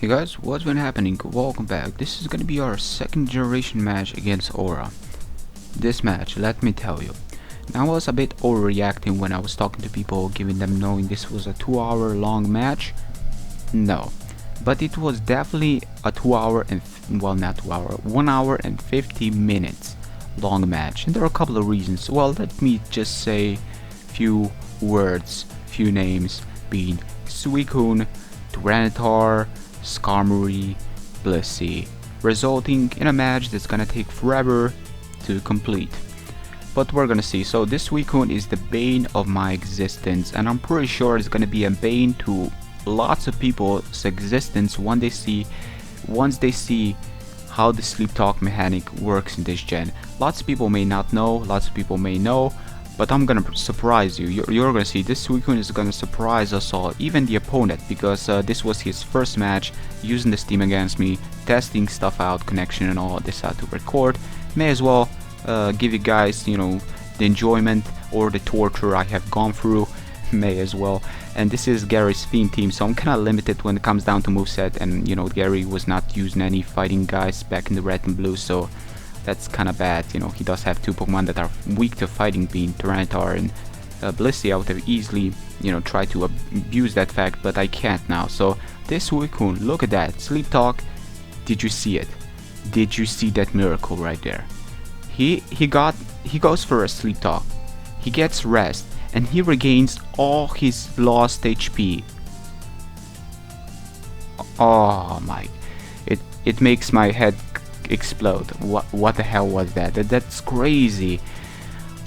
Hey guys, what's been happening? Welcome back. This is gonna be our second generation match against Aura. This match, let me tell you. Now I was a bit overreacting when I was talking to people, giving them knowing this was a 2 hour long match. No. But it was definitely a 2 hour and, well, not 2 hour, 1 hour and 50 minutes long match. And there are a couple of reasons. Well, let me just say few words, few names, being Suicune, Tyranitar, Skarmory, Blissey, resulting in a match that's gonna take forever to complete. But we're gonna see. So this Suicune is the bane of my existence, and I'm pretty sure it's gonna be a bane to lots of people's existence once they see how the sleep talk mechanic works in this gen. Lots of people may not know, lots of people may know, but I'm gonna surprise you. You're gonna see this Suicune is gonna surprise us all, even the opponent, because this was his first match using the Steam against me, testing stuff out, connection and all. Decided to record. May as well give you guys, the enjoyment or the torture I have gone through. May as well. And this is Gary's theme team, so I'm kind of limited when it comes down to moveset, and Gary was not using any fighting guys back in the red and blue, so that's kind of bad. He does have two Pokemon that are weak to fighting, being Tyranitar and Blissey. I would have easily, tried to abuse that fact, but I can't now. So this Suicune, look at that. Sleep Talk, did you see it? Did you see that miracle right there? He goes for a Sleep Talk. He gets rest, and he regains all his lost HP. Oh my, it makes my head explode. What the hell was that? That's crazy.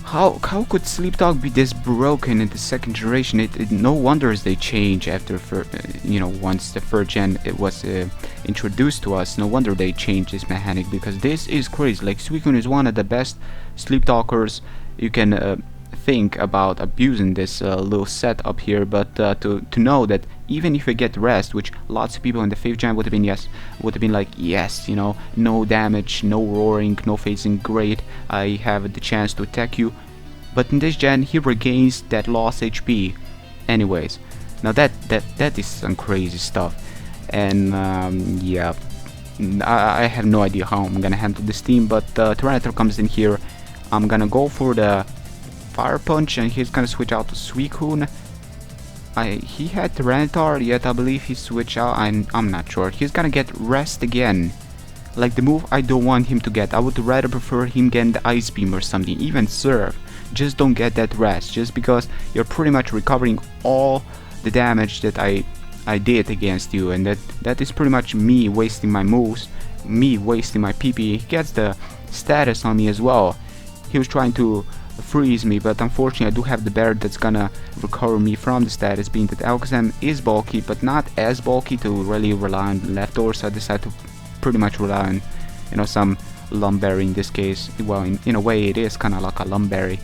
How could Sleep Talk be this broken in the second generation? No wonders they change after once the third gen it was introduced to us. No wonder they changed this mechanic, because this is crazy. Like, Suicune is one of the best Sleep Talkers you can think about abusing this little set up here, but to know that even if you get rest, which lots of people in the 5th gen would have been like, yes, no damage, no roaring, no phasing, great, I have the chance to attack you. But in this gen he regains that lost HP anyways. Now that is some crazy stuff. And yeah, I have no idea how I'm gonna handle this team, but Tyranitar comes in here. I'm gonna go for the Fire Punch, and he's gonna switch out to Suicune. He had Tyranitar, yet I believe he switched out. I'm not sure. He's gonna get rest again. Like the move I don't want him to get. I would rather prefer him getting the Ice Beam or something, even Surf. Just don't get that rest, just because you're pretty much recovering all the damage that I did against you, and that is pretty much me wasting my moves, me wasting my PP. He gets the status on me as well. He was trying to freeze me, but unfortunately I do have the barrier that's gonna recover me from the status, being that Alakazam is bulky, but not as bulky to really rely on leftovers, so I decided to pretty much rely on some Lumberry in this case. Well, in a way it is kind of like a Lumberry.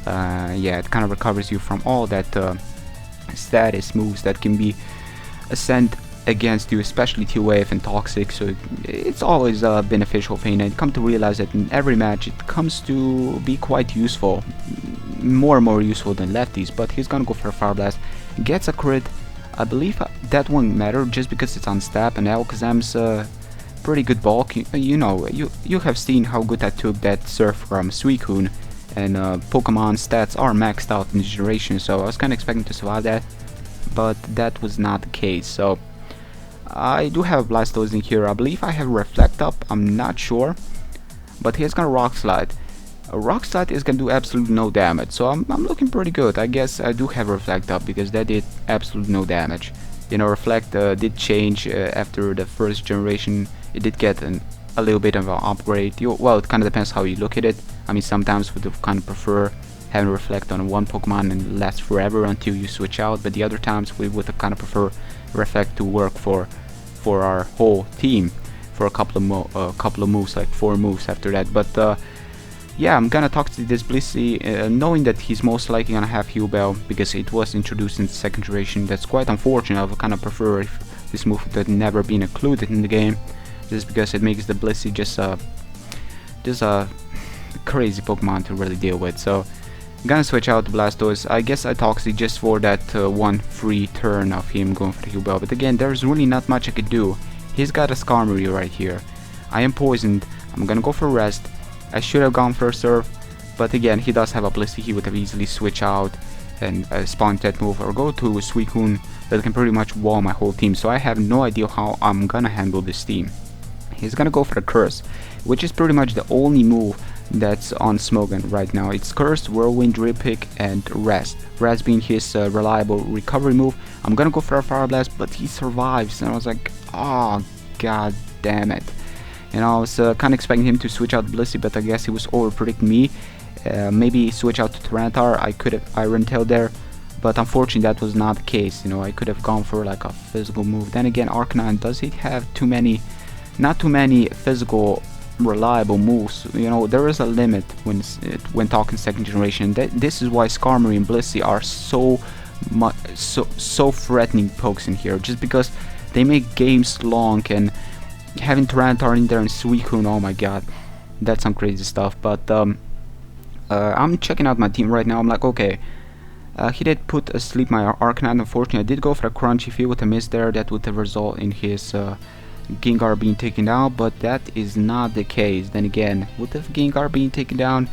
Yeah, it kind of recovers you from all that status moves that can be sent against you, especially T-Wave and Toxic, so it's always a beneficial thing. And come to realize that in every match it comes to be quite useful, more and more useful than lefties. But he's gonna go for a Fire Blast, gets a crit. I believe that won't matter just because it's on stab, and Alakazam's pretty good bulk. You have seen how good I took that Surf from Suicune, and Pokemon stats are maxed out in this generation, so I was kinda expecting to survive that, but that was not the case. So I do have Blastoise in here. I believe I have Reflect up, I'm not sure, but he's gonna Rock Slide. A Rock Slide is gonna do absolutely no damage, so I'm looking pretty good. I guess I do have Reflect up because that did absolutely no damage. Reflect did change after the first generation. It did get a little bit of an upgrade. Well, it kind of depends how you look at it. I mean, sometimes we would kind of prefer having Reflect on one Pokemon and last forever until you switch out, but the other times we would kind of prefer Reflect to work for our whole team for a couple of moves, like 4 moves after that. But yeah, I'm gonna talk to this Blissey, knowing that he's most likely gonna have Heal Bell because it was introduced in the second generation. That's quite unfortunate. I would kind of prefer if this move had never been included in the game, just because it makes the Blissey just a crazy Pokemon to really deal with. So Gonna switch out the Blastoise. I guess I Toxic just for that one free turn of him going for the Heal Bell. But again, there's really not much I could do. He's got a Skarmory right here. I am poisoned. I'm gonna go for Rest. I should have gone for Surf. But again, he does have a Blissey. He would have easily switch out and spawn that move or go to Suicune that can pretty much wall my whole team. So I have no idea how I'm gonna handle this team. He's gonna go for the Curse, which is pretty much the only move that's on Smogon right now. It's Curse, Whirlwind, Drip Pick, and Rest. Rest being his reliable recovery move. I'm gonna go for a Fire Blast, but he survives, and I was like, oh god damn it. And I was kind of expecting him to switch out Blissey, but I guess he was over predicting me. Maybe switch out to Tyranitar. I could have Iron Tail there, but unfortunately that was not the case. You know, I could have gone for like a physical move. Then again, Arcanine, does he have not too many physical reliable moves? You know, there is a limit when talking second generation. This is why Skarmory and Blissey are so threatening pokes in here, just because they make games long. And having Tyranitar in there and Suicune, oh my god, that's some crazy stuff. But I'm checking out my team right now. I'm like, okay, he did put asleep my Arcanine. Unfortunately, I did go for a Crunchy. If he would have missed there, that would have resulted in his Gengar being taken down, but that is not the case. Then again, would have Gengar being taken down?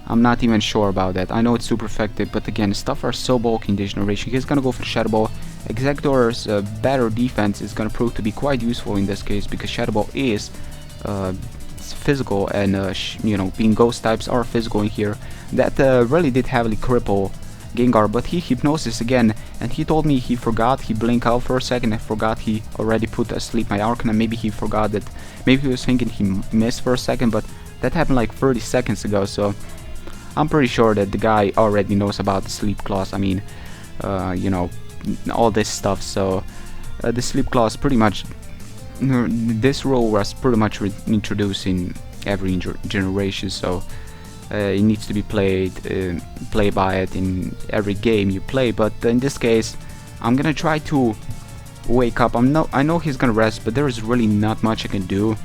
I'm not even sure about that. I know it's super effective, but again, stuff are so bulky in this generation. He's gonna go for Shadow Ball. Exeggutor's better defense is gonna prove to be quite useful in this case, because Shadow Ball is physical, and you know, being ghost types are physical in here. That really did heavily cripple Gengar, but he Hypnosis again, and he told me he forgot. He blinked out for a second. I forgot he already put asleep my Arcanine. Maybe he forgot that. Maybe he was thinking he missed for a second, but that happened like 30 seconds ago. So I'm pretty sure that the guy already knows about the sleep clause. I mean, you know, all this stuff. So the sleep clause pretty much, this rule was pretty much introduced in every generation. So it needs to be played by it in every game you play. But in this case, I'm gonna try to wake up. I know he's gonna rest, but there is really not much I can do.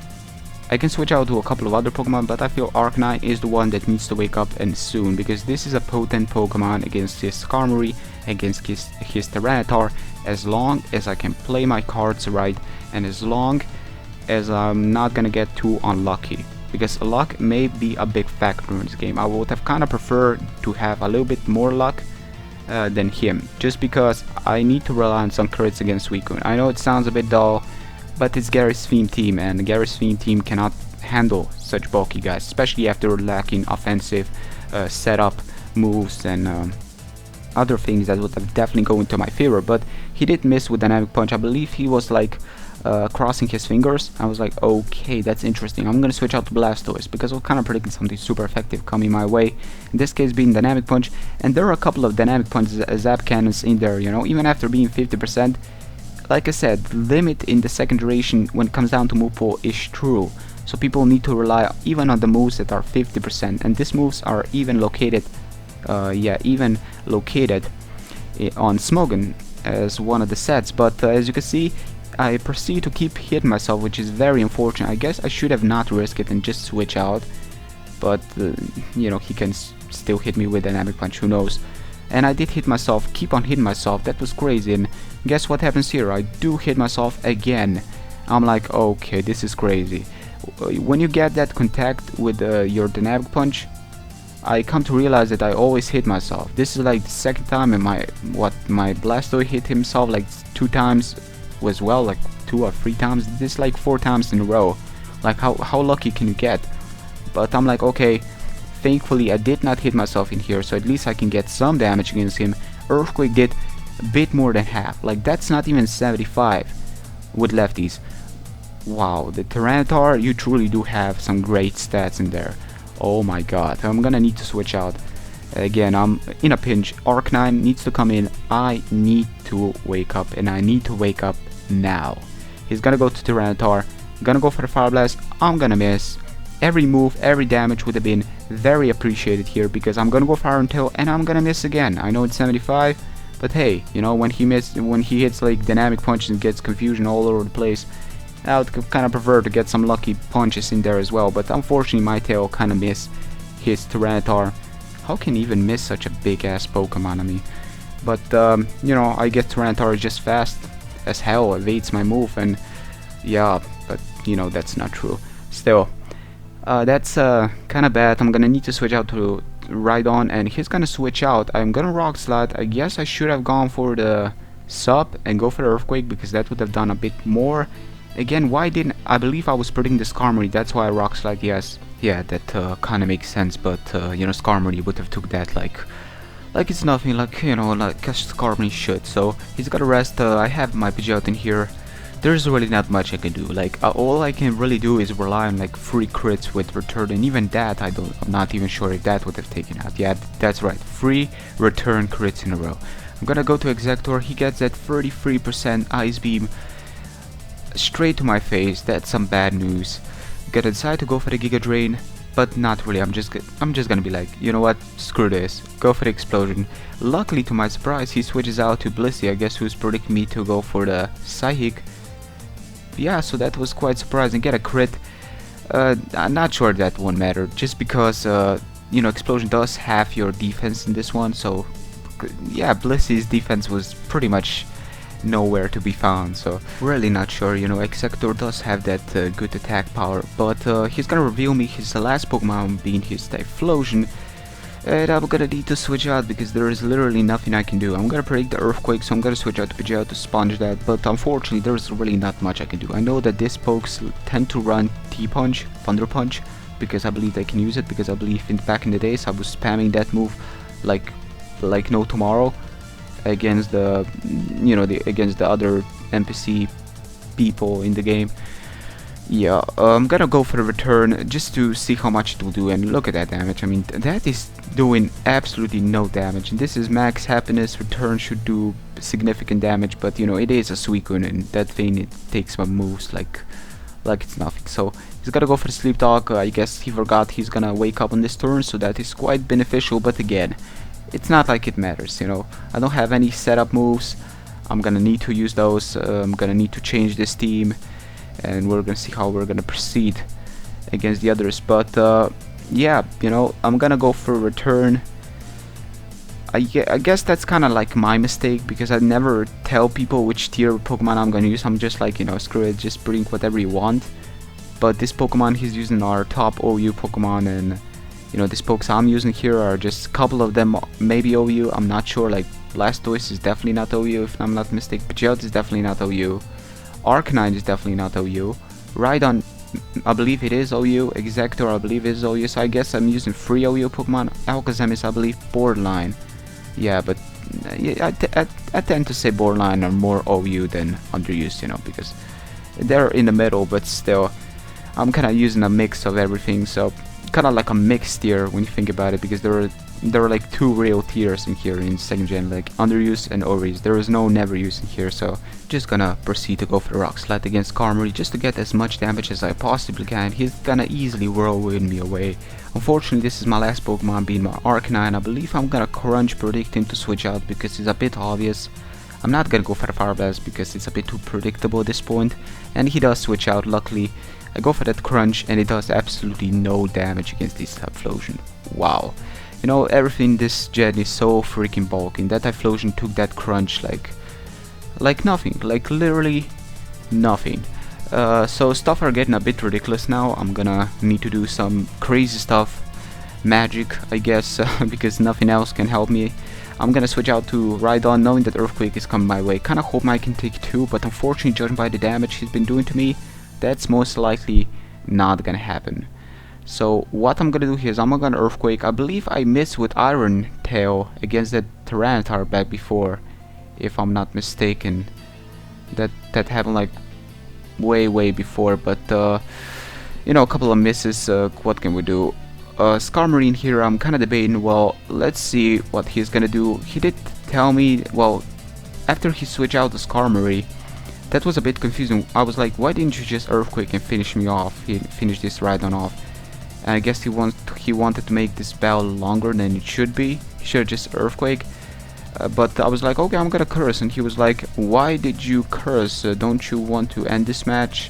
I can switch out to a couple of other Pokemon, but I feel Arcanine is the one that needs to wake up, and soon, because this is a potent Pokemon against his Skarmory, against his Tyranitar, as long as I can play my cards right, and as long as I'm not gonna get too unlucky. Because luck may be a big factor in this game. I would have kind of preferred to have a little bit more luck than him, just because I need to rely on some crits against Suicune. I know it sounds a bit dull, but it's Gary's theme team, and Gary's theme team cannot handle such bulky guys, especially after lacking offensive setup moves and other things that would have definitely go into my favor. But he did miss with Dynamic Punch. I believe he was like crossing his fingers. I was like, okay, that's interesting. I'm gonna switch out to Blastoise, because I was kind of predicting something super effective coming my way, in this case being Dynamic Punch. And there are a couple of Dynamic Punch Zap Cannons in there, you know, even after being 50%. Like I said, the limit in the second generation when it comes down to move pool is true. So people need to rely even on the moves that are 50%, and these moves are even located on Smogon as one of the sets. But as you can see, I proceed to keep hitting myself, which is very unfortunate. I guess I should have not risked it and just switch out, but you know, he can still hit me with Dynamic Punch, who knows. And I did hit myself, keep on hitting myself. That was crazy. And guess what happens here? I do hit myself again. I'm like, okay, this is crazy. When you get that contact with your Dynamic Punch, I come to realize that I always hit myself. This is like the second time, and my Blastoise hit himself like 2 times as well, like 2 or 3 times. This is like 4 times in a row. Like how lucky can you get? But I'm like, okay, thankfully I did not hit myself in here, so at least I can get some damage against him. Earthquake did a bit more than half. Like, that's not even 75 with lefties. Wow, the Tyranitar, you truly do have some great stats in there. Oh my god, I'm gonna need to switch out. Again, I'm in a pinch. Arcanine needs to come in. I need to wake up, and I need to wake up now. He's gonna go to Tyranitar. Gonna go for the Fire Blast. I'm gonna miss. Every move, every damage would have been very appreciated here, because I'm gonna go for Iron Tail and I'm gonna miss again. I know it's 75, but hey, you know, when he hits like Dynamic Punch and gets confusion all over the place, I would kind of prefer to get some lucky punches in there as well. But unfortunately, my tail kind of missed his Tyranitar. How can he even miss such a big ass Pokemon on me? But you know, I get Tyranitar just fast as hell, evades my move, and yeah, but you know, that's not true. Still, that's kind of bad. I'm gonna need to switch out to Rhydon, and he's gonna switch out. I'm gonna Rock Slide. I guess I should have gone for the Sub and go for the Earthquake, because that would have done a bit more. Again, why didn't I believe I was predicting the Skarmory? That's why I Rock Slide. Yes, yeah, that kind of makes sense. But you know, Skarmory would have took that like it's nothing, like, you know, like a Skarmory should. So he's gotta rest. I have my Pidgeot in here. There's really not much I can do. Like all I can really do is rely on like free crits with return, and even that I'm not even sure if that would have taken out. Yeah, that's right, free return crits in a row. I'm gonna go to Executor. He gets that 33% Ice Beam straight to my face. That's some bad news. Gonna decide to go for the Giga Drain, but not really. I'm just gonna be like, you know what, screw this, go for the Explosion. Luckily, to my surprise, he switches out to Blissey. I guess who's predicting me to go for the Psychic. Yeah, so that was quite surprising. Get a crit. I'm not sure that won't matter, just because you know, Explosion does have your defense in this one. So yeah, Blissey's defense was pretty much nowhere to be found. So really not sure. You know, Executor does have that good attack power, but he's gonna reveal me his last Pokemon being his Typhlosion. And I'm gonna need to switch out because there is literally nothing I can do. I'm gonna predict the Earthquake, so I'm gonna switch out to Pidgeot to sponge that, but unfortunately there's really not much I can do. I know that these pokes tend to run T-Punch, Thunder Punch, because I believe they can use it, because I believe back in the days I was spamming that move like no tomorrow against the, you know, against the other NPC people in the game. Yeah, I'm gonna go for the return just to see how much it will do, and look at that damage. I mean, that is doing absolutely no damage, and this is max happiness. Return should do significant damage, but you know, it is a Suicune, and that thing, it takes my moves like it's nothing. So he's gotta go for the Sleep Talk. I guess he forgot he's gonna wake up on this turn, so that is quite beneficial, but again, it's not like it matters, you know. I don't have any setup moves. I'm gonna need to use those. I'm gonna need to change this team, and we're gonna see how we're gonna proceed against the others. But yeah, you know, I'm gonna go for a return. I guess that's kind of like my mistake, because I never tell people which tier of Pokemon I'm gonna use. I'm just like, you know, screw it, just bring whatever you want. But this Pokemon he's using are top OU Pokemon, and you know, these pokes I'm using here are just a couple of them, maybe OU, I'm not sure. Like Blastoise is definitely not OU if I'm not mistaken. Pidgeot is definitely not OU. Arcanine is definitely not OU. Rhydon, I believe it is OU. Executor, I believe is OU. So I guess I'm using 3 OU Pokemon. Alakazam is, I believe, borderline. Yeah, but yeah, I tend to say borderline are more OU than underused, you know, because they're in the middle, but still, I'm kind of using a mix of everything. So kind of like a mixed tier when you think about it, because there are like 2 real tiers in here in second gen, like underused and overused. There is no never used in here, so just gonna proceed to go for the Rock Slide against Skarmory just to get as much damage as I possibly can. He's gonna easily whirlwind me away. Unfortunately, this is my last Pokemon being my Arcanine. I believe I'm gonna Crunch predict him to switch out because it's a bit obvious. I'm not gonna go for the Fire Blast because it's a bit too predictable at this point, and he does switch out. Luckily, I go for that Crunch, and it does absolutely no damage against this Typhlosion. Wow. You know, everything this gen is so freaking bulky. That Typhlosion took that Crunch like nothing, like literally nothing. So stuff are getting a bit ridiculous now. I'm gonna need to do some crazy stuff, magic, I guess, because nothing else can help me. I'm gonna switch out to Rhydon, knowing that Earthquake is coming my way. Kinda hope I can take 2, but unfortunately, judging by the damage he's been doing to me, that's most likely not gonna happen. So what I'm gonna do here is I'm gonna Earthquake. I believe I missed with Iron Tail against that Tyranitar back before, if I'm not mistaken. That happened like way before, but you know, a couple of misses. What can we do? Skarmory in here, I'm kind of debating. Well, let's see what he's gonna do. He did tell me, well, after he switched out to Skarmory, that was a bit confusing. I was like, why didn't you just Earthquake and finish me off? He finished this Rhydon off. And I guess he wanted to make this battle longer than it should be. He should have just Earthquake. But I was like, okay, I'm gonna curse. And he was like, why did you curse? Don't you want to end this match?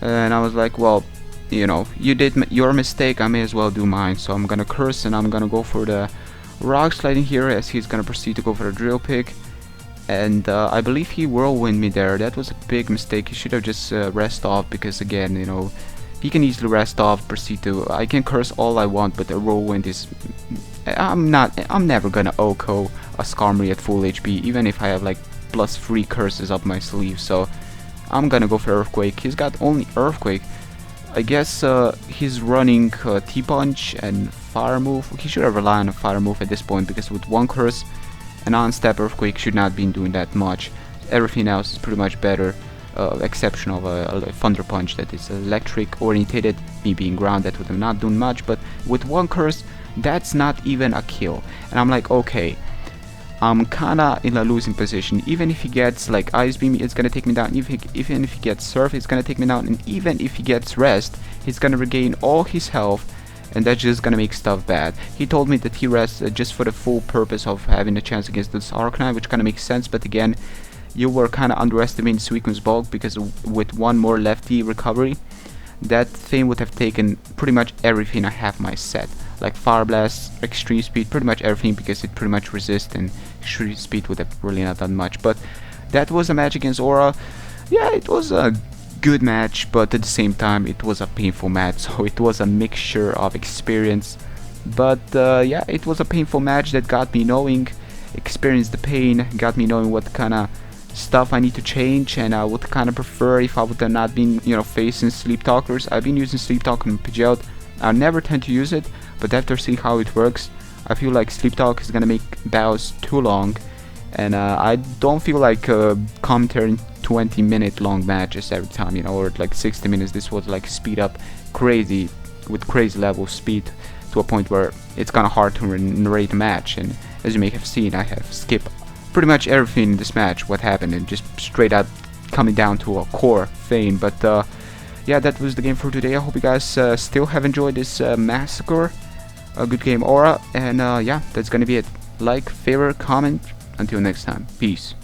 And I was like, well, you know, you did your mistake, I may as well do mine. So I'm gonna curse and I'm gonna go for the rock sliding here as he's gonna proceed to go for the drill pick. And I believe he whirlwind me there. That was a big mistake. He should have just rest off, because again, you know, he can easily rest off, proceed to, I can curse all I want, but the whirlwind is, I'm never gonna OHKO a Skarmory at full HP, even if I have like +3 curses up my sleeve. So I'm gonna go for Earthquake. He's got only Earthquake. I guess he's running T-Punch and Fire Move. He should have relied on a Fire Move at this point, because with one curse, an on-step Earthquake should not be doing that much. Everything else is pretty much better, exception of a Thunder Punch that is electric orientated. Me being ground, that would have not done much, but with one curse, that's not even a kill. And I'm like, okay, I'm kinda in a losing position. Even if he gets like Ice Beam, it's gonna take me down. Even if he gets Surf, it's gonna take me down. And even if he gets Rest, he's gonna regain all his health, and that's just gonna make stuff bad. He told me that he rests just for the full purpose of having a chance against this Arcanine, which kinda makes sense, but again, you were kinda underestimating Suicune's bulk, because with one more lefty recovery, that thing would have taken pretty much everything I have my set. Like Fire Blast, Extreme Speed, pretty much everything, because it pretty much resists, and Extreme Speed would have really not done much. But that was a match against Aura. Yeah, it was a good match, but at the same time it was a painful match, so it was a mixture of experience. But yeah, it was a painful match that got me knowing, experienced the pain, got me knowing what kind of stuff I need to change, and I would kind of prefer if I would have not been, you know, facing Sleep Talkers. I've been using Sleep Talk on Pidgeot. I never tend to use it, but after seeing how it works, I feel like Sleep Talk is gonna make battles too long, and I don't feel like commentating 20-minute long matches every time, you know, or like 60 minutes. This was like speed up crazy, with crazy level speed, to a point where it's kind of hard to narrate a match. And as you may have seen, I have skipped pretty much everything in this match, what happened, and just straight out coming down to a core thing. But yeah, that was the game for today. I hope you guys still have enjoyed this massacre. A good game, Aura, and yeah, that's gonna be it. Like, favorite, comment. Until next time, peace.